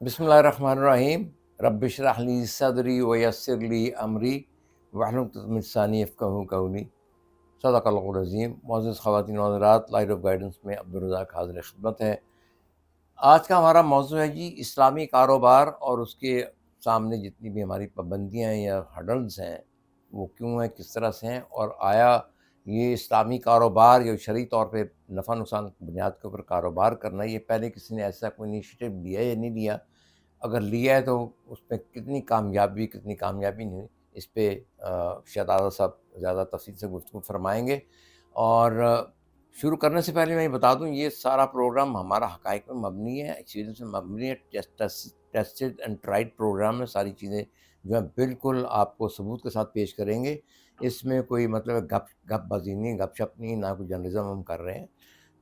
बिस्मिल्लाहिर्रहमानिर्रहीम। रब्बिश्रह ली सदरी व यस्सिर ली अमरी वहलुल उक़दतम मिन लिसानी यफ़क़हू क़ौली। सदक़ल्लाहुल अज़ीम। मुअज़्ज़ज़ ख़वातीन व हज़रात, लाइट ऑफ गाइडेंस में अब्दुल रज़ाक हाज़िर ख़िदमत है। आज का हमारा मौज़ू है जी इस्लामी कारोबार और उसके सामने जितनी भी हमारी पाबंदियाँ या हर्डल्स हैं वो क्यों हैं, किस तरह से हैं, और आया ये इस्लामी कारोबार या शरई तौर पे नफ़ा नुकसान की बुनियाद के ऊपर कारोबार करना, ये पहले किसी ने ऐसा कोई इनिशिएटिव लिया या नहीं लिया? अगर लिया है तो उसमें कितनी कामयाबी नहीं, इस पे शहज़ादा साहब ज़्यादा तफ़सील से गुफ्तगू फरमाएँगे। और शुरू करने से पहले मैं ये बता दूँ, ये सारा प्रोग्राम हमारा हक़ाइक़ पे मबनी है, एक्सपीरियंस पे मबनी है, टेस्टेड एंड ट्राइड प्रोग्राम है। सारी चीज़ें जो है बिल्कुल आपको सबूत के साथ पेश करेंगे। इसमें कोई मतलब गपबाज़ी नहीं, गपशप नहीं, ना कोई जर्नलिज़्म हम कर रहे हैं।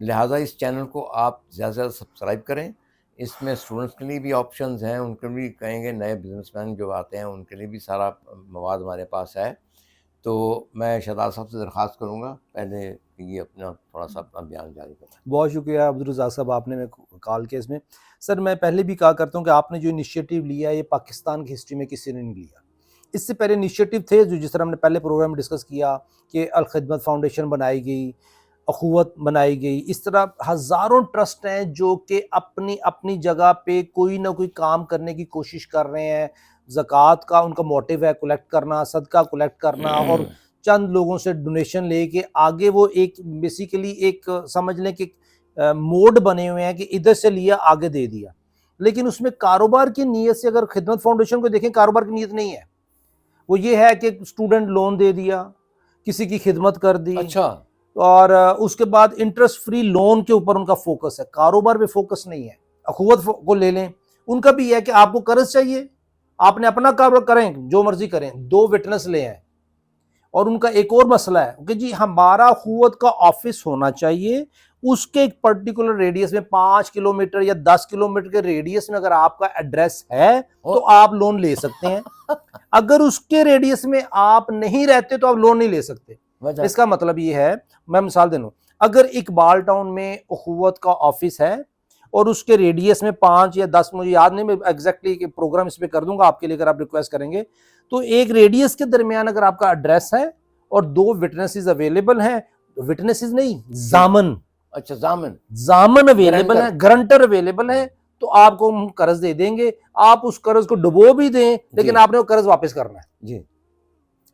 लिहाज़ा इस चैनल को आप ज़्यादा से ज़्यादा सब्सक्राइब करें। इसमें स्टूडेंट्स के लिए भी ऑप्शंस हैं, उनके लिए भी कहेंगे, नए बिज़नेसमैन जो आते हैं उनके लिए भी सारा मवाद हमारे पास है। तो मैं शहज़ाद साहब से दरख्वास्त करूँगा पहले कि ये अपना थोड़ा-सा अपना बयान जारी करें। बहुत शुक्रिया अब्दुल रज़ाक साहब, आपने मेरे को कॉल किया इसमें। सर, मैं पहले भी कहा करता हूँ कि आपने जो इनिशिएटिव लिया ये पाकिस्तान की हिस्ट्री में किसी ने नहीं लिया। इससे पहले इनिशिएटिव थे जो, जिस तरह हमने पहले प्रोग्राम में डिस्कस किया कि अल खिदमत फाउंडेशन बनाई गई, अखुवत बनाई गई। इस तरह हज़ारों ट्रस्ट हैं जो कि अपनी अपनी जगह पे कोई ना कोई काम करने की कोशिश कर रहे हैं। ज़कात का उनका मोटिव है कलेक्ट करना, सदका कलेक्ट करना और चंद लोगों से डोनेशन लेके आगे वो एक बेसिकली एक समझ लें कि मोड बने हुए हैं कि इधर से लिया आगे दे दिया। लेकिन उसमें कारोबार की नीयत से अगर खिदमत फाउंडेशन को देखें, कारोबार की नीयत नहीं है। वो ये है कि स्टूडेंट लोन दे दिया, किसी की खिदमत कर दी अच्छा। और उसके बाद इंटरेस्ट फ्री लोन के ऊपर उनका फोकस है, कारोबार पे फोकस नहीं है। अखुवत को ले लें, उनका भी है कि आपको कर्ज चाहिए, आपने अपना कारोबार करें, जो मर्जी करें, 2 विटनेस ले आए। और उनका एक और मसला है कि जी हमारा अखुवत का ऑफिस होना चाहिए, उसके एक पर्टिकुलर रेडियस में 5 किलोमीटर या 10 किलोमीटर के रेडियस में अगर आपका एड्रेस है तो आप लोन ले सकते हैं। अगर उसके रेडियस में आप नहीं रहते तो आप लोन नहीं ले सकते। इसका मतलब ये है, मैं मिसाल दे दूं, अगर इकबाल टाउन में अखुवत का ऑफिस है और उसके रेडियस में 5 या 10, मुझे याद नहीं, मैं एग्जैक्टली प्रोग्राम इस पे कर दूंगा आपके लिए अगर आप रिक्वेस्ट करेंगे, तो एक रेडियस के दरमियान अगर आपका एड्रेस है और 2 विटनेसेस अवेलेबल हैं, विटनेसेस नहीं, जामन, अच्छा, जामन अवेलेबल है, गारंटर अवेलेबल है, तो आपको हम कर्ज दे देंगे। आप उस कर्ज को डुबो भी दें लेकिन आपने वो कर्ज वापस करना है जी।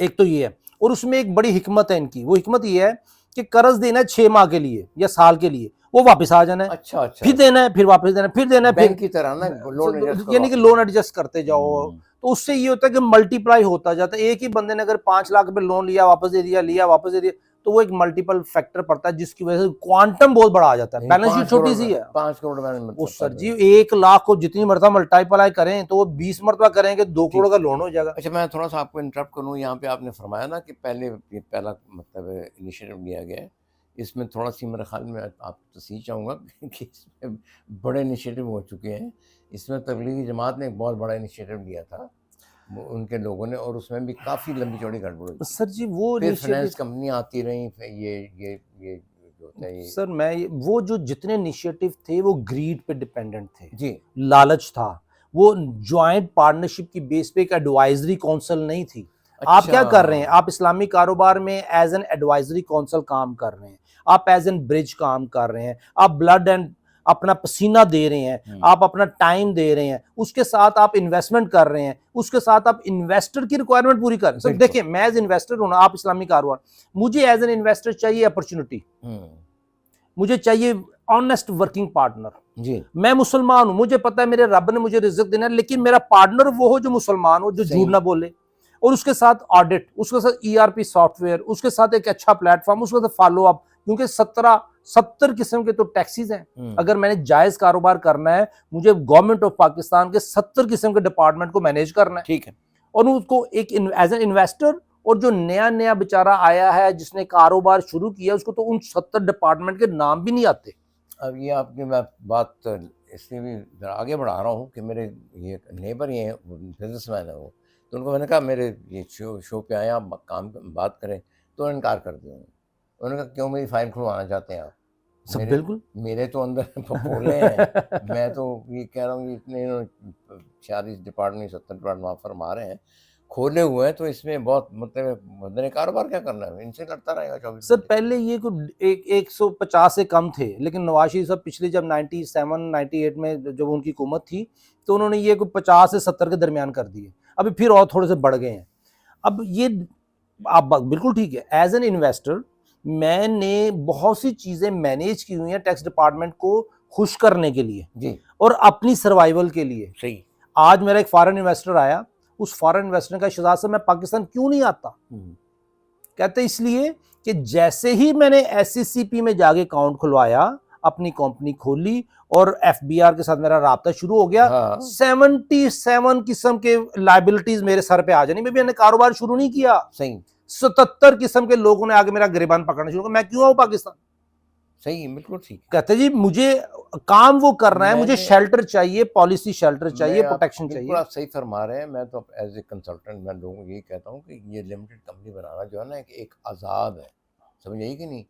एक तो ये है, और उसमें एक बड़ी हिकमत है इनकी। वो हिकमत ये है कि कर्ज देना है 6 माह के लिए या साल के लिए, वो वापस आ जाना है। अच्छा, फिर देना है, फिर वापस देना है, फिर देना है, बैंक की तरह ना, लोन एडजस्ट यानी कि लोन एडजस्ट करते जाओ। तो उससे ये होता है कि मल्टीप्लाई होता जाता है। एक ही बंदे ने अगर 5 लाख रुपए लोन लिया, वापस दे दिया, लिया वापस दे दिया, तो वो एक मल्टीपल फैक्टर पड़ता है जिसकी वजह से क्वांटम बहुत बड़ा आ जाता है। बैलेंस शीट छोटी सी है। 5 करोड़ में वो सर जी 1 लाख को जितनी मरतबा मल्टीप्लाई करें तो वो 20 मरतबा करेंगे, 2 करोड़ का लोन हो जाएगा। अच्छा, मैं थोड़ा सा आपको इंटरप्ट करूँ, यहाँ पे आपने फरमाया ना कि पहला मतलब इनिशिएटिव लिया गया है। इसमें थोड़ा सी मेरे ख्याल में आप तस्दीक चाहूँगा कि इसमें बड़े इनिशिएटिव हो चुके हैं। इसमें तबलीगी जमात ने एक बहुत बड़ा इनिशिएटिव लिया था उनके लोगों ने, और उसमें भी काफ़ी लंबी चौड़ी गड़बड़ हुई। सर जी वो फिर फाइनेंस कंपनियाँ आती रहीं, ये जो होता है सर, मैं वो जो जितने इनिशिएटिव थे वो ग्रीड पे डिपेंडेंट थे जी, लालच था। वो ज्वाइंट पार्टनरशिप की बेस पे एक एडवाइजरी काउंसिल नहीं थी। आप क्या कर रहे हैं? आप इस्लामी कारोबार में एज एन एडवाइजरी काउंसिल काम कर रहे हैं, आप एज एन ब्रिज काम कर रहे हैं, आप ब्लड एंड अपना पसीना दे रहे हैं, आप अपना टाइम दे रहे हैं, उसके साथ आप इन्वेस्टमेंट कर रहे हैं, उसके साथ आप इन्वेस्टर की रिक्वायरमेंट पूरी कर रहे हैं। सर देखिए, मैं एज इन्वेस्टर हूं ना, आप इस्लामी कारोबार, मुझे एज एन इन्वेस्टर चाहिए अपॉर्चुनिटी, मुझे चाहिए ऑनेस्ट वर्किंग पार्टनर जी। मैं मुसलमान हूं, मुझे पता है मेरे रब ने मुझे रिज़्क देना है, लेकिन मेरा पार्टनर वो हो जो मुसलमान हो, जो झूठ ना बोले, और उसके साथ ऑडिट, उसके साथ ईआरपी सॉफ्टवेयर, उसके साथ एक अच्छा प्लेटफॉर्म, उसके साथ फॉलो अप, क्योंकि 70 किस्म के तो टैक्सीज हैं। अगर मैंने जायज कारोबार करना है, मुझे गवर्नमेंट ऑफ पाकिस्तान के 70 किस्म के डिपार्टमेंट को मैनेज करना है, ठीक है, और उसको एक एज एन इन्वेस्टर, और जो नया नया बेचारा आया है जिसने कारोबार शुरू किया, उसको तो उन 70 डिपार्टमेंट के नाम भी नहीं आते। अब ये आपकी मैं बात इसलिए भी आगे बढ़ा रहा हूँ कि मेरे ये नेबर ही हैं, बिजनेसमैन है वो, तो उनको मैंने कहा मेरे ये शो पे आए, आप बात करें, तो उन्होंने इनकार कर दिया। उन्होंने कहा क्यों मेरी फाइल खुलवाना चाहते हैं आप? सब मेरे बिल्कुल मेरे तो अंदर फफोले हैं। मैं तो ये कह रहा हूँ कि इतने 46 डिपार्टमेंट 70 डिपार्टमेंट वहाँ फरमा रहे हैं, खोले हुए हैं, तो इसमें बहुत मतलब बंदे ने कारोबार क्या करना है, इनसे लड़ता रहेगा 24 सर। घंटे। पहले ये कोई 150 से कम थे, लेकिन नवाज शरीफ साहब पिछले जब 97 98 में जब उनकी हुकूमत थी, तो उन्होंने ये कोई 50 से 70 के दरमियान कर दिए। अभी फिर और थोड़े से बढ़ गए हैं। अब ये आप बिल्कुल ठीक है, एज एन इन्वेस्टर मैंने बहुत सी चीजें मैनेज की हुई हैं टैक्स डिपार्टमेंट को खुश करने के लिए जी, और अपनी सर्वाइवल के लिए। सही। आज मेरा एक फॉरेन इन्वेस्टर आया, उस फॉरेन इन्वेस्टर ने कहा शहजाद साहब मैं पाकिस्तान क्यों नहीं आता? कहते इसलिए कि जैसे ही मैंने एससीसीपी में जाके अकाउंट खुलवाया, अपनी कंपनी खोली और एफबीआर के साथ मेरा राब्ता शुरू हो गया, हाँ। 77 किस्म के लाइबिलिटीज मेरे सर पे आ जानी। मैंने कारोबार शुरू नहीं किया, सही 77 किस्म के लोगों ने आगे मेरा गिरबान पकड़ना शुरू किया। मैं क्यों आऊं पाकिस्तान? सही, बिल्कुल ठीक। कहते जी मुझे काम वो करना है, मुझे मैंने शेल्टर चाहिए, पॉलिसी शेल्टर चाहिए, मैं आप प्रोटेक्शन बिल्कुल चाहिए। आप सही फरमा रहे हैं। मैं तो एज ए कंसल्टेंट मैं लोगों को यही कहता हूँ कि ये लिमिटेड कंपनी बनाना जो है ना एक अजाब है, समझ आई कि नहीं?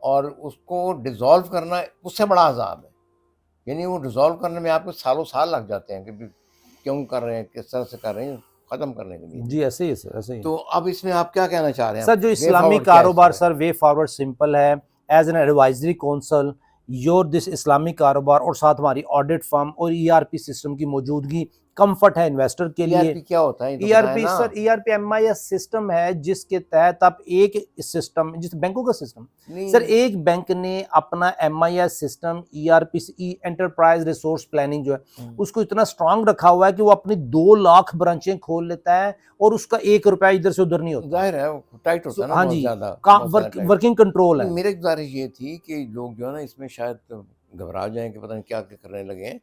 और उसको डिसॉल्व करना उससे बड़ा अजाब है। यानी वो डिसॉल्व करने में आपको सालों साल लग जाते हैं कि भी क्यों कर रहे हैं, किस तरह से कर रहे हैं, ख़त्म करने के लिए। जी ऐसे ही है सर, ऐसे ही। तो अब इसमें आप क्या कहना चाह रहे हैं? सर जो वे इस्लामी फॉरवर्ड क्या है कारोबार इसमें? सर, वे फॉरवर्ड सिंपल है। As an advisory council your this इस्लामी कारोबार और साथ हमारी ऑडिट फर्म और ईआरपी सिस्टम की मौजूदगी कंफर्ट है इन्वेस्टर के लिए। ईआरपी क्या होता है, ये तो बताएं ईआरपी ना। सर, ईआरपी एमआईएस सिस्टम है जिसके तहत आप एक सिस्टम, जिस बैंकों का सिस्टम सर, नहीं, एक बैंक ने अपना MIS system ERP enterprise resource planning जो है उसको इतना स्ट्रांग रखा हुआ है कि वो अपनी 2 लाख ब्रांचें खोल लेता है और उसका 1 रुपया इधर से उधर नहीं होता। जाहिर है वो टाइट होता है ना, हाँ बहुत जी, ज़्यादा, बहुत ज़्यादा टाइट। वर्किंग कंट्रोल है। मेरी गुजारिश ये थी कि लोग जो है ना इसमें शायद घबरा जाएं कि पता नहीं क्या क्या करने लगे हैं।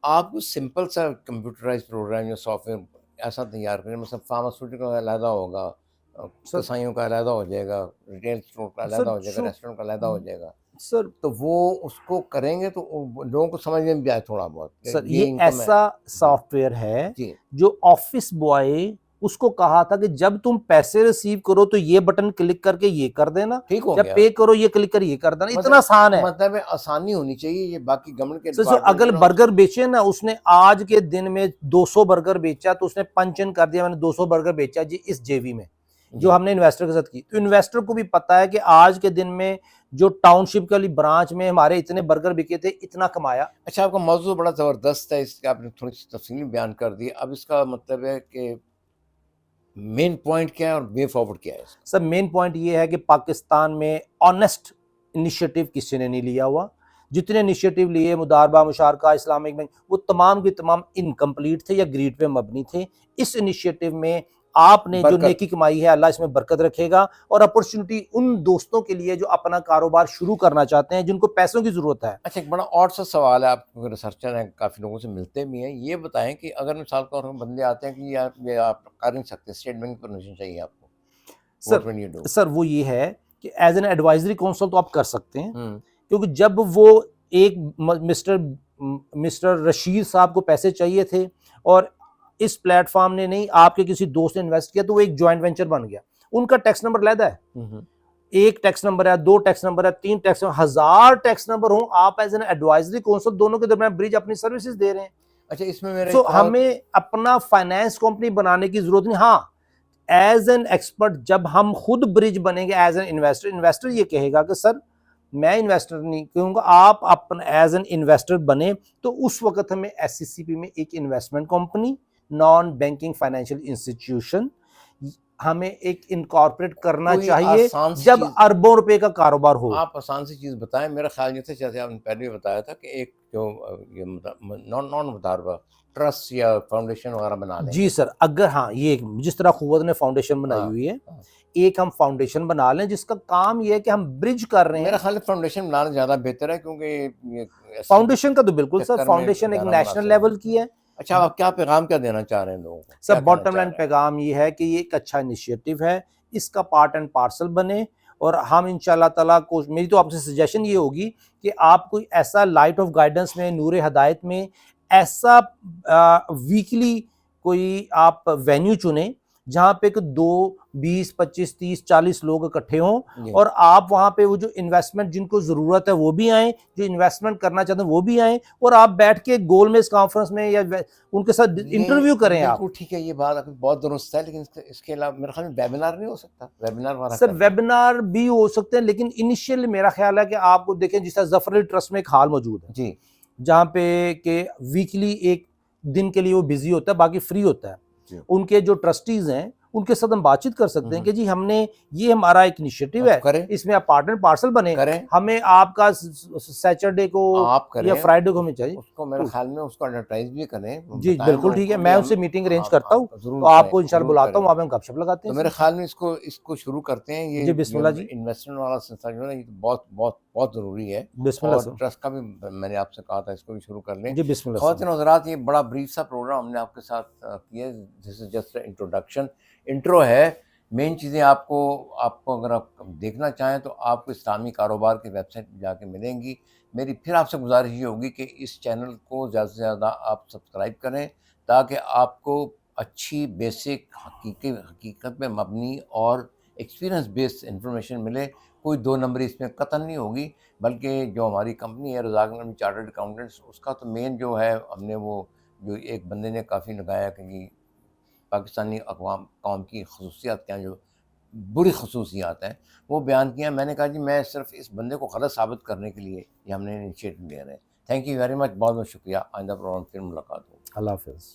आप सिंपल सा कंप्यूटराइज प्रोग्राम या सॉफ्टवेयर ऐसा तैयार करें, मतलब फार्मास्यूटिकल का अलहदा होगा, सर कसाईयों का अलहदा हो जाएगा, रिटेल स्टोर का अलहदा सर हो जाएगा, जो रेस्टोरेंट का अलहदा हो जाएगा। सर तो वो उसको करेंगे तो लोगों को समझ में भी आए थोड़ा बहुत सर ये ये इनकम है। ऐसा जी, सॉफ्टवेयर है जी, जो ऑफिस बॉय उसको कहा था कि जब तुम पैसे रिसीव करो तो ये बटन क्लिक करके ये कर देना, ठीक हो जब गया। पे करो ये क्लिक कर ये कर देना। इतना मतलब आसान है। मतलब है आसानी होनी चाहिए। ये बाकी गवर्नमेंट के सर डिपार्टमेंट जो अगर ना बर्गर बेचे ना, उसने आज के दिन में 200 बर्गर बेचा तो उसने पंचन कर दिया, मैंने 200 बर्गर बेचा जी इस जेवी में, जो जी। हमने इन्वेस्टर के साथ की। तो इन्वेस्टर को भी पता है कि आज के दिन में जो टाउनशिप वाली ब्रांच में हमारे इतने बर्गर बिके थे, इतना कमाया। अच्छा, आपका मौजू बड़ा ज़बरदस्त है, इसका आपने थोड़ी सी तफसील बयान कर दी। अब इसका मतलब है कि मेन पॉइंट क्या है और वे फॉरवर्ड क्या है इसका? सर मेन पॉइंट ये है कि पाकिस्तान में ऑनेस्ट इनिशिएटिव किसी ने नहीं लिया हुआ। जितने इनिशिएटिव लिए मुदारबा, मुशारका, इस्लामिक बैंक, वो तमाम के तमाम इनकम्प्लीट थे या ग्रीड पे मबनी थे। इस इनिशिएटिव में आपने जो बरकत। नेकी कमाई है अल्लाह इसमें बरकत रखेगा और अपॉर्चुनिटी उन दोस्तों के लिए जो अपना कारोबार शुरू करना चाहते हैं, जिनको पैसों की जरूरत है। अच्छा, एक बड़ा और सा सवाल है, आप रिसर्चर हैं, काफ़ी लोगों से मिलते भी हैं, ये बताएं कि अगर मिसाल के तौर पर बंदे आते हैं कि ये आप कर नहीं सकते, स्टेट बैंक की परमिशन चाहिए आपको, what sir will you do? Sir वो ये है कि एज एन एडवाइजरी काउंसिल तो आप कर सकते हैं, हम्म, क्योंकि जब वो एक मिस्टर रशीद साहब को पैसे चाहिए थे और इस प्लेटफॉर्म ने नहीं, आपके किसी दोस्त ने इन्वेस्ट किया, तो वो एक जॉइंट वेंचर बन गया। उनका टैक्स नंबर लैदा है, हम्म। एक टैक्स नंबर है, 2 टैक्स नंबर है, 3 टैक्स नंबर, 1000 टैक्स नंबर हो, आप एज एन एडवाइजरी काउंसिल दोनों के दरमियान ब्रिज अपनी सर्विसेज दे रहे हैं। अच्छा, इसमें मेरा सो एक और हमें अपना फाइनेंस कंपनी बनाने की जरूरत नहीं। हाँ, एज एन एक्सपर्ट जब हम खुद ब्रिज बनेंगे एज एन इन्वेस्टर, इन्वेस्टर ये कहेगा कि सर मैं इन्वेस्टर नहीं कहूंगा, आप अपना एज एन इन्वेस्टर बने, तो उस वक्त हमें एससीसीपी में एक investment company, non banking financial institution हमें एक इनकॉर्पोरेट करना कोई चाहिए आसान सी जब चीज़ अरबों रुपए का कारोबार हो। आप आसान सी चीज़ बताएं। मेरा ख्याल ये था, जैसे आपने पहले भी बताया था कि एक जो ये नॉन नॉन मुतारबा ट्रस्ट या फाउंडेशन वगैरह बना जी लेंगे। सर, अगर हाँ ये जिस तरह कुव्वत ने फाउंडेशन बनाई हाँ, हुई है, हाँ। एक हम फाउंडेशन बना लें जिसका काम ये है कि हम ब्रिज कर रहे मेरा हैं। ख्याल है फाउंडेशन बनाना ज़्यादा बेहतर है, क्योंकि ये ऐसे फाउंडेशन का तो बिल्कुल सर, चक्कर में फाउंडेशन एक ज़्यादा नेशनल मुनासिब लेवल है। की है। अच्छा, आप क्या पैगाम क्या देना चाह रहे हैं लोगों को? सर क्या कहना बॉटम चाह लाइन रहे हैं? पैगाम ये है कि ये एक अच्छा इनिशिएटिव है, इसका पार्ट एंड पार्सल बने और हम इंशाल्लाह ताला को, मेरी तो आपसे सजेशन ये होगी कि आप कोई ऐसा लाइट ऑफ गाइडेंस में, नूर हिदायत में ऐसा वीकली कोई आप वेन्यू चुनें जहाँ पे कि 2, 20, 25, 30, 40 लोग इकट्ठे हों जी। और आप वहाँ पे वो जो इन्वेस्टमेंट जिनको ज़रूरत है वो भी आएँ, जो इन्वेस्टमेंट करना चाहते हैं वो भी आएँ और आप बैठ के गोलमेज़ कॉन्फ्रेंस में या उनके साथ इंटरव्यू ये करें आप। बिल्कुल ठीक है, ये बात आपकी बहुत दुरुस्त है, लेकिन इसके अलावा मेरे ख्याल में वेबिनार नहीं हो सकता? वेबिनार वगैरह सर करके? वेबिनार भी हो सकते हैं, लेकिन इनिशियल मेरा ख्याल है कि आपको देखें, जिस तरह जफर अली ट्रस्ट में एक हॉल मौजूद है जी, जहाँ पे के वीकली एक दिन के लिए वो बिजी होता है, बाकी फ्री होता है। जी। उनके जो ट्रस्टीज हैं उनके साथ हम बातचीत कर सकते हैं कि जी हमने ये हमारा एक इनिशिएटिव तो है, करें, इसमें आप पार्टनर पार्सल बने, करें, हमें आपका सैटरडे को आप या करें, फ्राइडे को हमें चाहिए। उसको मेरे तो ख्याल में उसको एडवर्टाइज़ भी करें, जी बताएँ बिल्कुल लोगों ठीक है, को भी मैं हम। उससे मीटिंग अरेंज हाँ, करता हाँ, हूँ, तो ज़रूर करें, आपको इंशाल्लाह ज़रूर बुलाता करें। हूँ, वहाँ पे हम गपशप लगाते तो हैं मेरे सर। ख्याल में इसको शुरू करते हैं। ये जी जो बिस्मिल्लाह जी। इन्वेस्टमेंट वाला सिलसिला जो है ना, ये तो बहुत बहुत बहुत ज़रूरी है। बिस्मिल्लाह और सर। ट्रस्ट का भी मैंने आपसे कहा था इसको भी शुरू कर लें। जी बिस्मिल्लाह सर। ख़वातीन और हज़रात, ये बड़ा ब्रीफ सा प्रोग्राम हमने आपके साथ किया है। This is just introduction, intro है। मेन चीज़ें आपको अगर आप देखना चाहें तो आपको इस्लामी कारोबार की वेबसाइट पर जाके मिलेंगी। मेरी फिर आपसे गुजारिश ये होगी कि इस चैनल को ज़्यादा से ज़्यादा आप सब्सक्राइब करें, ताकि आपको अच्छी बेसिक हकीकत पे मबनी और एक्सपीरियंस बेस्ड इंफॉर्मेशन मिले। कोई 2 नंबरी इसमें कतई नहीं होगी, बल्कि जो हमारी कंपनी है रज़ाक नबी चार्टर्ड अकाउंटेंट्स, उसका तो मेन जो है, हमने वो जो एक बंदे ने काफ़ी लगाया कि पाकिस्तानी अक़वाम कौम की ख़ुसूसियात क्या हैं, जो बुरी ख़ुसूसियात हैं, वो बयान किया। मैंने कहा जी मैं सिर्फ़ इस बंदे को गलत साबित करने के लिए ये हमने इनिशिएटिव ले रहे हैं। थैंक यू वेरी मच, बहुत-बहुत शुक्रिया। आइंदा प्रोग्राम फिर मुलाकात होगी। अल्लाह हाफ़िज़।